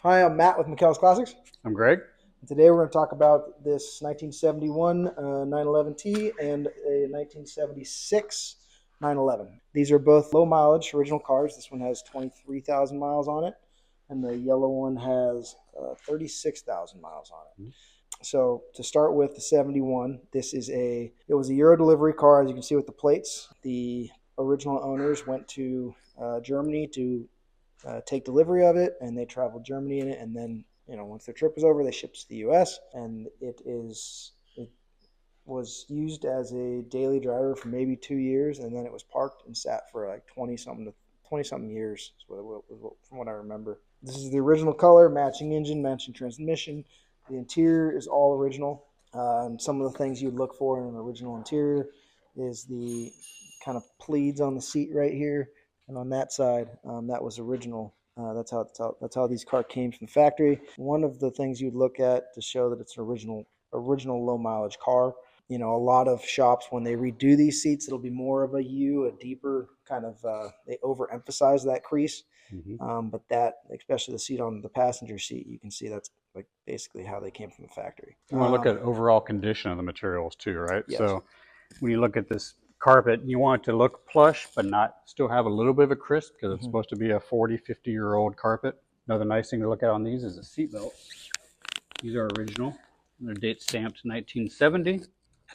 Hi, I'm Matt with Makellos Classics. I'm Greg. And today we're going to talk about this 1971 911T and a 1976 911. These are both low mileage original cars. This one has 23,000 miles on it, and the yellow one has 36,000 miles on it. So to start with the 71, it was a Euro delivery car, as you can see with the plates. The original owners went to Germany to take delivery of it, and they traveled Germany in it, and then once their trip was over, they shipped to the U.S. and it was used as a daily driver for maybe 2 years, and then it was parked and sat for like 20 something years, from what I remember. This is the original color, matching engine, matching transmission. The interior is all original. Some of the things you'd look for in an original interior is the kind of pleats on the seat right here, and on that side, that was original. That's how these cars came from the factory. One of the things you'd look at to show that it's an original low mileage car. A lot of shops, when they redo these seats, it'll be more of a U, a deeper kind of. They overemphasize that crease. But that, especially the seat on the passenger seat, you can see that's like basically how they came from the factory. You want to look at overall condition of the materials too, right? Yes. So when you look at this carpet, you want it to look plush, but not still have a little bit of a crisp because it's supposed to be a 40, 50-year-old carpet. Another nice thing to look at on these is the seat belts. These are original. They're date stamped 1970.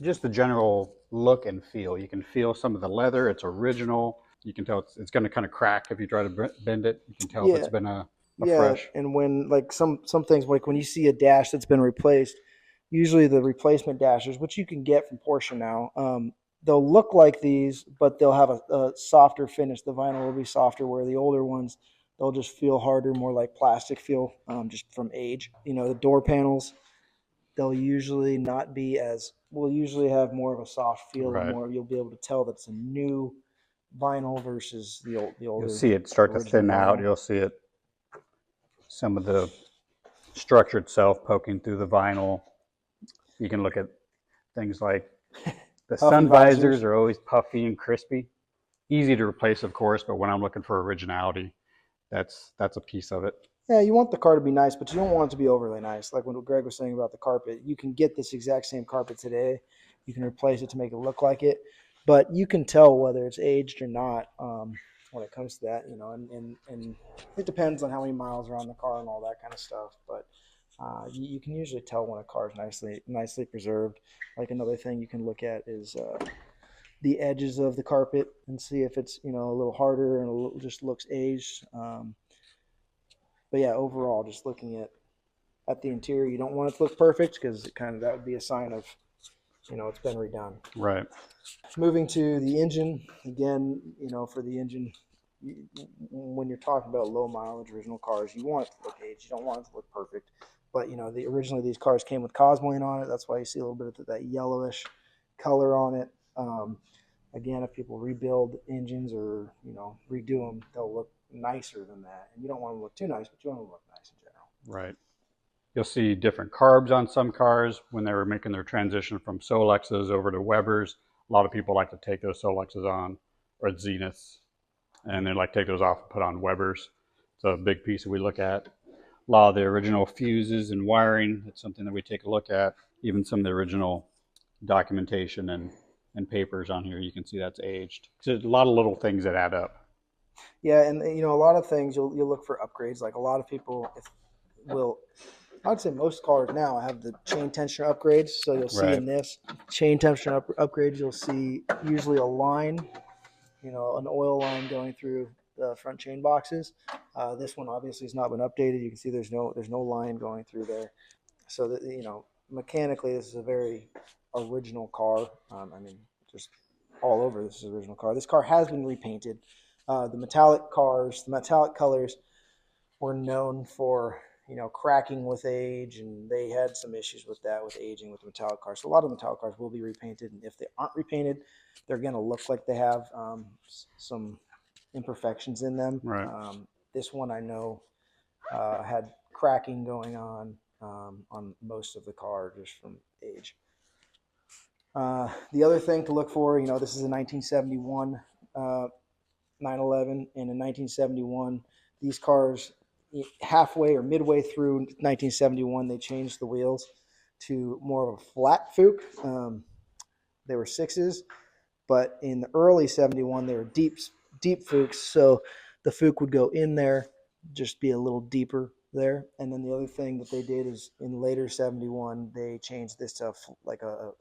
Just the general look and feel. You can feel some of the leather. It's original. You can tell it's going to kind of crack if you try to bend it. You can tell if it's been a fresh. And when like some things, like when you see a dash that's been replaced, usually the replacement dashers, which you can get from Porsche now, they'll look like these, but they'll have a softer finish. The vinyl will be softer, where the older ones, they'll just feel harder, more like plastic feel, just from age. The door panels, they'll usually not be as, will usually have more of a soft feel, Right. and more, you'll be able to tell that it's a new vinyl versus the older. You'll see it start to thin out. You'll see it, some of the structure itself poking through the vinyl. You can look at things like the sun visors are always puffy and crispy. Easy to replace, of course, but when I'm looking for originality, that's a piece of it. Yeah, you want the car to be nice, but you don't want it to be overly nice. Like what Greg was saying about the carpet, you can get this exact same carpet today. You can replace it to make it look like it, but you can tell whether it's aged or not, when it comes to that. And it depends on how many miles are on the car and all that kind of stuff. But you can usually tell when a car is nicely preserved. Like another thing you can look at is the edges of the carpet and see if it's a little harder and just looks aged. But yeah, overall, just looking at the interior, you don't want it to look perfect, because that would be a sign of it's been redone. Right. Moving to the engine again, for the engine, when you're talking about low mileage original cars, you want it to look aged. You don't want it to look perfect. But originally these cars came with Cosmoline on it. That's why you see a little bit of that yellowish color on it. Again, if people rebuild engines or redo them, they'll look nicer than that. And you don't want them to look too nice, but you want them to look nice in general. Right. You'll see different carbs on some cars when they were making their transition from Solexes over to Webers. A lot of people like to take those Solexes on, or Zeniths, and they like to take those off and put on Webers. It's a big piece that we look at. A lot of the original fuses and wiring, it's something that we take a look at. Even some of the original documentation and papers on here, you can see that's aged. So there's a lot of little things that add up. Yeah, and a lot of things you'll look for upgrades. Like a lot of people I'd say most cars now have the chain tensioner upgrades. So you'll see in this chain tensioner upgrades, you'll see usually a line, an oil line going through the front chain boxes. This one obviously has not been updated. You can see there's no line going through there. So that mechanically, this is a very original car. Just all over, this is an original car. This car has been repainted. The metallic colors were known for cracking with age, and they had some issues with that, with aging with the metallic cars. So a lot of metallic cars will be repainted, and if they aren't repainted, they're going to look like they have some imperfections in them. Right. This one I know had cracking going on most of the car just from age. The other thing to look for, this is a 1971 911, and in 1971, these cars halfway or midway through 1971, they changed the wheels to more of a flat Fuke. They were sixes, but in the early 71, they were deep Fukes. So the Fuke would go in there, just be a little deeper there. And then the other thing that they did is in later 71, they changed this to like a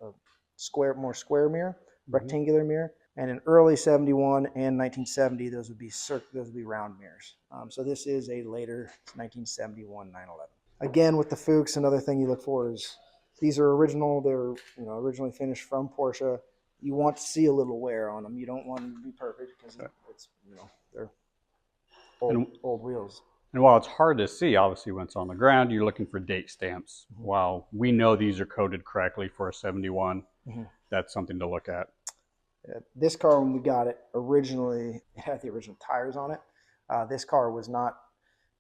more square mirror, rectangular mirror. And in early 71 and 1970, those would be round mirrors. So this is a later 1971 911. Again, with the Fuchs, another thing you look for is these are original. They're originally finished from Porsche. You want to see a little wear on them. You don't want them to be perfect because it's they're old wheels. And while it's hard to see, obviously, when it's on the ground, you're looking for date stamps. While we know these are coded correctly for a 71, that's something to look at. This car, when we got it, originally, it had the original tires on it. This car was not,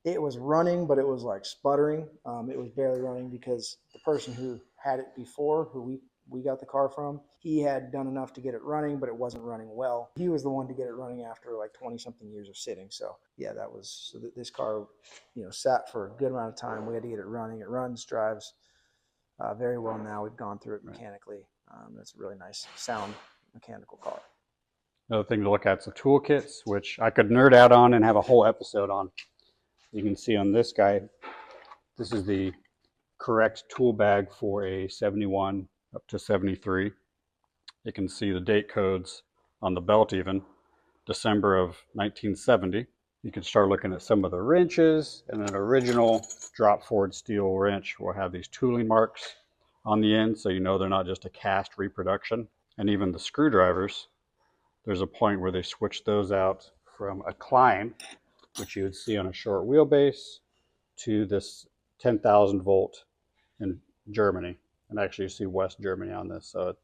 it was running, but it was like sputtering. It was barely running because the person who had it before, who we got the car from, he had done enough to get it running, but it wasn't running well. He was the one to get it running after like 20 something years of sitting. So yeah, this car, sat for a good amount of time. We had to get it running. It runs, drives very well now. We've gone through it mechanically. It's a really nice sound mechanical car. Another thing to look at is the toolkits, which I could nerd out on and have a whole episode on. You can see on this guy, this is the correct tool bag for a 71 up to 73. You can see the date codes on the belt even, December of 1970. You can start looking at some of the wrenches, and an original drop forward steel wrench will have these tooling marks on the end, so you know they're not just a cast reproduction. And even the screwdrivers, there's a point where they switch those out from a Klein, which you would see on a short wheelbase, to this 10,000 volt in Germany. And actually you see West Germany on this, so it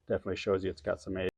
definitely shows you it's got some age.